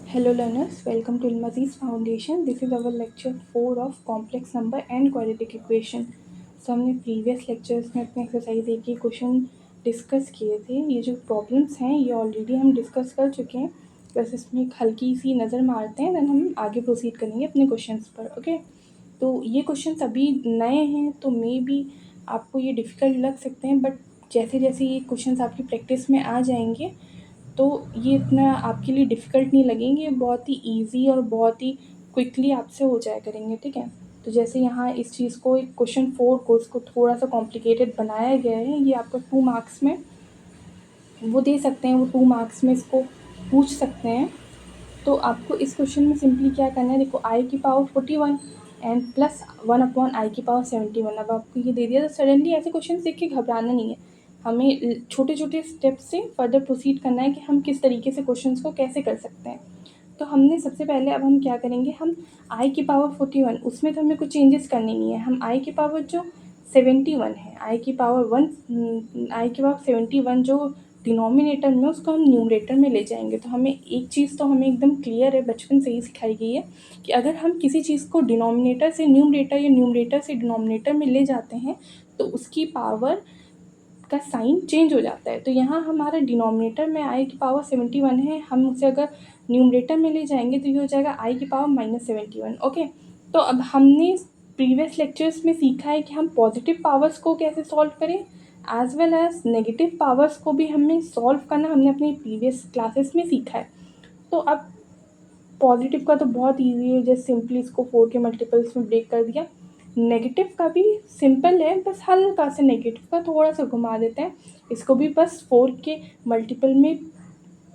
Hello learners, welcome to Ilmazi's Foundation. This is our lecture 4 of complex number and quadratic equation. So हमने previous lectures में अपने exercise एक ही question discuss किए थे. ये जो प्रॉब्लम्स हैं ये ऑलरेडी हम डिस्कस कर चुके हैं. बस इसमें एक हल्की सी नज़र मारते हैं, देन हम आगे प्रोसीड करेंगे अपने क्वेश्चंस पर. ओके, तो ये क्वेश्चंस अभी नए हैं तो मे बी आपको ये डिफ़िकल्ट लग सकते हैं, बट जैसे जैसे ये क्वेश्चंस आपकी प्रैक्टिस में आ जाएंगे तो ये इतना आपके लिए डिफ़िकल्ट नहीं लगेंगे, बहुत ही ईज़ी और बहुत ही क्विकली आपसे हो जाया करेंगे. ठीक है, तो जैसे यहाँ इस चीज़ को एक क्वेश्चन 4 को इसको थोड़ा सा कॉम्प्लिकेटेड बनाया गया है. ये आपको 2 मार्क्स में वो दे सकते हैं, वो 2 मार्क्स में इसको पूछ सकते हैं. तो आपको इस क्वेश्चन में सिंपली क्या करना है, देखो आई की पावर 41 एंड प्लस 1 आई की पावर 71. अब आपको ये दे दिया तो सडनली ऐसे क्वेश्चन देख के घबराना नहीं है. हमें छोटे छोटे स्टेप से फर्दर प्रोसीड करना है कि हम किस तरीके से क्वेश्चंस को कैसे कर सकते हैं. तो हमने सबसे पहले अब हम क्या करेंगे, हम आई की पावर 41 उसमें तो हमें कुछ चेंजेस करने नहीं है. हम आई की पावर जो 71 है, आई की पावर 71 जो डिनोमिनेटर में उसको हम न्यूमरेटर में ले जाएंगे. तो हमें एक चीज़ तो हमें एकदम क्लियर है, बचपन से ही सिखाई गई है कि अगर हम किसी चीज़ को डिनोमिनेटर से न्यूमरेटर या न्यूमरेटर से डिनोमिनेटर में ले जाते हैं तो उसकी पावर का साइन चेंज हो जाता है. तो यहाँ हमारा डिनोमिनेटर में आई की पावर 71 है, हम उसे अगर न्यूमरेटर में ले जाएंगे तो ये हो जाएगा आई की पावर -71. ओके, तो अब हमने प्रीवियस लेक्चर्स में सीखा है कि हम पॉजिटिव पावर्स को कैसे सॉल्व करें, as well as negative powers को भी हमें सॉल्व करना हमने अपनी प्रीवियस क्लासेस में सीखा है. तो अब पॉजिटिव का तो बहुत ईजी है, जस्ट सिंपली इसको 4 के मल्टीपल्स में ब्रेक कर दिया. नेगेटिव का भी सिंपल है, बस हल्का से नेगेटिव का थोड़ा सा घुमा देते हैं. इसको भी बस 4 के मल्टीपल में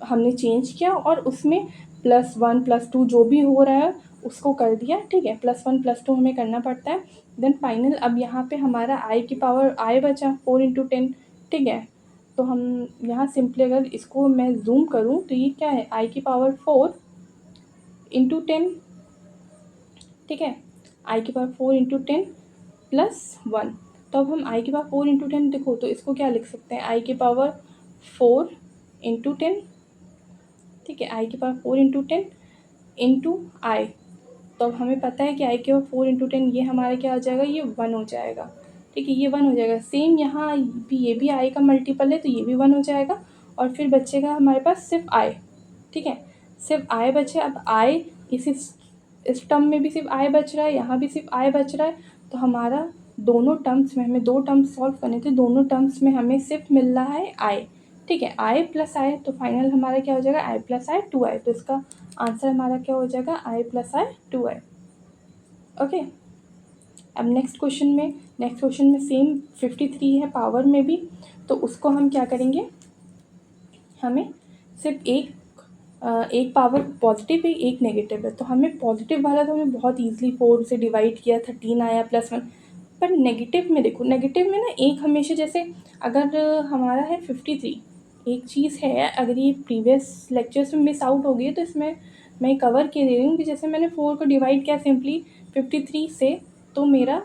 हमने चेंज किया और उसमें +1 +2 जो भी हो रहा है उसको कर दिया. ठीक है, +1 +2 हमें करना पड़ता है. देन फाइनल अब यहाँ पे हमारा आई की पावर आई बचा 4 × 10. ठीक है, तो हम यहाँ सिंपली अगर इसको मैं जूम करूँ तो ये क्या है, आई की पावर 4 × 10. ठीक है, आई की पावर 4 × 10 + 1. तो अब हम आई की पावर 4 × 10 देखो तो इसको क्या लिख सकते हैं, आई की पावर 4 × 10. ठीक है, आई की पावर 4 × 10 इंटू आई. तो अब हमें पता है कि आई की पावर 4 × 10 ये हमारा क्या हो जाएगा, ये 1 हो जाएगा. ठीक है, ये 1 हो जाएगा. सेम यहाँ भी ये भी आई का मल्टीपल है तो ये भी 1 हो जाएगा. और फिर बचेगा हमारे पास सिर्फ आई. ठीक है, सिर्फ आई बचे. अब आई इस टर्म में भी सिर्फ आई बच रहा है, यहाँ भी सिर्फ आई बच रहा है. तो हमारा दोनों टर्म्स में हमें 2 टर्म्स सॉल्व करने थे, दोनों टर्म्स में हमें सिर्फ मिल रहा है आई. ठीक है, आई प्लस आई, तो फाइनल हमारा क्या हो जाएगा, आई प्लस आई 2i. तो इसका आंसर हमारा क्या हो जाएगा, आई प्लस आई 2i. ओके, अब नेक्स्ट क्वेश्चन में सेम 53 है पावर में भी. तो उसको हम क्या करेंगे, हमें सिर्फ एक पावर पॉजिटिव है, एक नेगेटिव है. तो हमें पॉजिटिव वाला तो हमें बहुत ईजिली 4 से डिवाइड किया, 13 आया +1. पर नेगेटिव में देखो, नेगेटिव में ना एक हमेशा, जैसे अगर हमारा है 53, एक चीज़ है अगर ये प्रीवियस लेक्चर्स में मिस आउट हो गई तो इसमें मैं कवर किए दे रही हूँ कि जैसे मैंने 4 को डिवाइड किया सिंपली 53 से, तो मेरा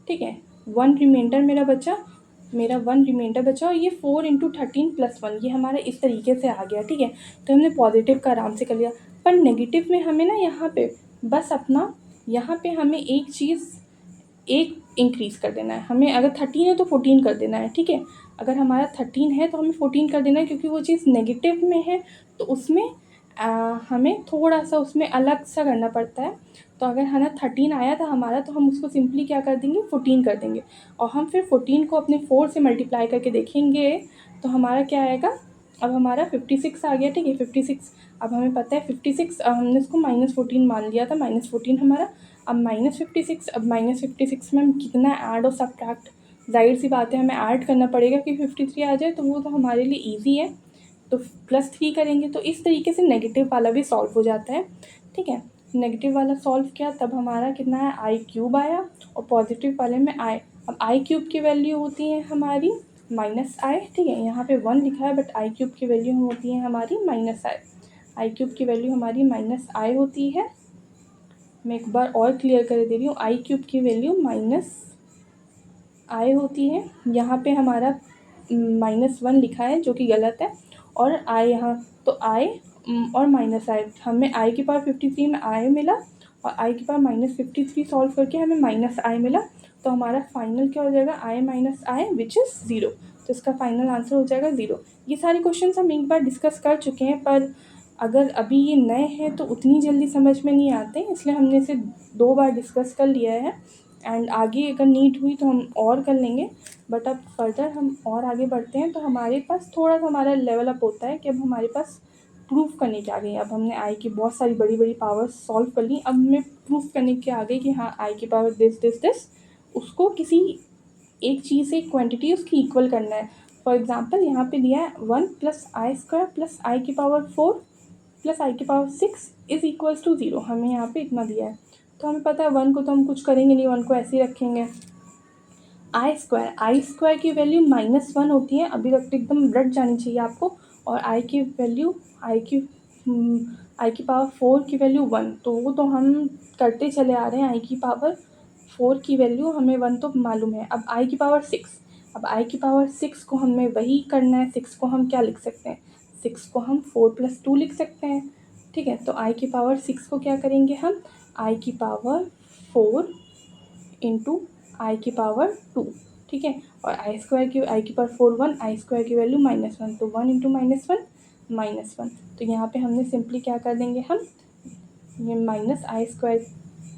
ठीक है 1 रिमाइंडर बचा और ये 4 × 13 + 1 ये हमारा इस तरीके से आ गया. ठीक है, तो हमने पॉजिटिव का आराम से कर लिया. पर नेगेटिव में हमें ना यहाँ पे बस अपना यहाँ पे हमें एक चीज़ एक इंक्रीज़ कर देना है. हमें अगर 13 है तो 14 कर देना है. ठीक है, अगर हमारा 13 है तो हमें 14 कर देना है, क्योंकि वो चीज़ नेगेटिव में है तो उसमें हमें थोड़ा सा उसमें अलग सा करना पड़ता है. तो अगर है ना 13 आया था हमारा तो हम उसको सिंपली क्या कर देंगे, 14 कर देंगे. और हम फिर 14 को अपने 4 से मल्टीप्लाई करके देखेंगे तो हमारा क्या आएगा, अब हमारा 56 आ गया. ठीक है, 56. अब हमें पता है 56, अब हमने उसको -14 मान लिया था, -14 हमारा. अब -56, अब -56 में हम कितना ऐड और सब्ट्रैक्ट, ज़ाहिर सी बात है हमें ऐड करना पड़ेगा कि 53 आ जाए, तो वो तो हमारे लिए ईजी है. तो +3 करेंगे तो इस तरीके से नेगेटिव वाला भी सॉल्व हो जाता है. ठीक है, नेगेटिव वाला सॉल्व किया तब हमारा कितना है, i³ आया और पॉजिटिव वाले में i. अब i³ की वैल्यू होती है हमारी -i. ठीक है, यहाँ पे 1 लिखा है बट i³ की वैल्यू होती है हमारी -i. i³ की वैल्यू हमारी -i होती है. मैं एक बार और क्लियर कर दे रही हूँ, i³ की वैल्यू -i होती है. यहाँ पे हमारा -1 लिखा है जो कि गलत है, और i यहाँ तो i और -i, हमें i की पावर 53 में i मिला और i की पावर -53 सॉल्व करके हमें -i मिला, तो हमारा फाइनल क्या हो जाएगा, i minus i which is 0। तो इसका फाइनल आंसर हो जाएगा 0। ये सारे क्वेश्चन हम एक बार डिस्कस कर चुके हैं, पर अगर अभी ये नए हैं तो उतनी जल्दी समझ में नहीं आते, इसलिए हमने इसे 2 बार डिस्कस कर लिया है, एंड आगे अगर नीड हुई तो हम और कर लेंगे। बट अब फर्दर हम और आगे बढ़ते हैं तो हमारे पास थोड़ा सा हमारा लेवल अप होता है कि अब हमारे पास प्रूफ करने के आ गई। अब हमने आई की बहुत सारी बड़ी बड़ी पावर्स सॉल्व कर ली, अब हमें प्रूफ करने के आ गई कि हाँ आई की पावर दिस उसको किसी एक चीज़ से क्वांटिटी उसकी इक्वल करना है। फॉर एग्जांपल यहाँ पे दिया है 1 + i² + i की पावर 4 + i की पावर 6 इज़ इक्वल्स टू 0। हमें यहाँ पे इतना दिया है, तो हमें पता है 1 को तो हम कुछ करेंगे नहीं, 1 को ऐसे ही रखेंगे। i² की वैल्यू -1 होती है, अभी तक तो एकदम रट जानी चाहिए आपको, और i की वैल्यू i की पावर 4 की वैल्यू 1, तो वो तो हम करते चले आ रहे हैं। i की पावर 4 की वैल्यू हमें 1 तो मालूम है। अब i की पावर 6, अब i की पावर 6 को हमें वही करना है। 6 को हम क्या लिख सकते हैं, 6 को हम 4 + 2 लिख सकते हैं, ठीक है। तो i की पावर 6 को क्या करेंगे हम, i की पावर 4 इंटू आई की पावर 2, ठीक है। और आई की पावर 4 1, i² की वैल्यू -1, तो 1 इंटू -1 तो यहाँ पे हमने सिंपली क्या कर देंगे हम, ये -i²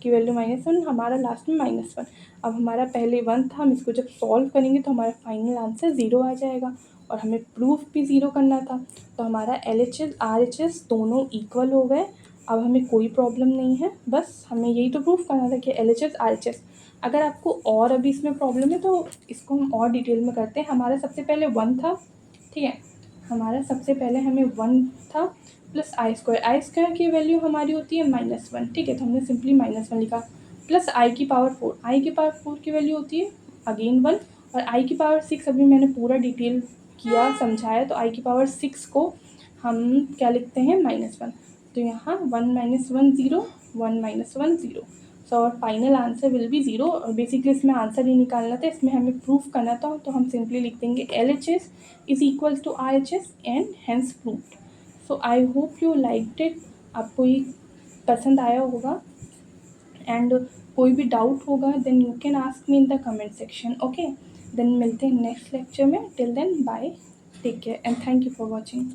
की वैल्यू -1, हमारा लास्ट में -1। अब हमारा पहले 1 था, हम इसको जब सॉल्व करेंगे तो हमारा फाइनल आंसर 0 आ जाएगा, और हमें प्रूफ भी 0 करना था। तो हमारा LHS RHS दोनों इक्वल हो गए। अब हमें कोई प्रॉब्लम नहीं है, बस हमें यही तो प्रूफ करना था कि LHS RHS। अगर आपको और अभी इसमें प्रॉब्लम है तो इसको हम और डिटेल में करते हैं। हमारा सबसे पहले 1 था, ठीक है, हमारा सबसे पहले हमें 1 था प्लस i² की वैल्यू हमारी होती है -1, ठीक है, तो हमने सिंपली -1 लिखा, प्लस i की पावर 4 की वैल्यू होती है अगेन 1, और i की पावर 6 अभी मैंने पूरा डिटेल किया समझाया, तो i की पावर 6 को हम क्या लिखते हैं, -1, तो यहाँ 1 - 1 0, 1 - 1 0। सो और फाइनल आंसर विल बी 0। और बेसिकली इसमें आंसर ही निकालना था, इसमें हमें प्रूफ करना था, तो हम सिंपली लिख देंगे LHS is equals to RHS and hence proved. So I hope you liked it, आपको ये पसंद आया होगा, एंड कोई भी डाउट होगा then you can ask me in the comment section. Okay, then मिलते हैं नेक्स्ट लेक्चर में। Till then bye, take care and thank you for watching.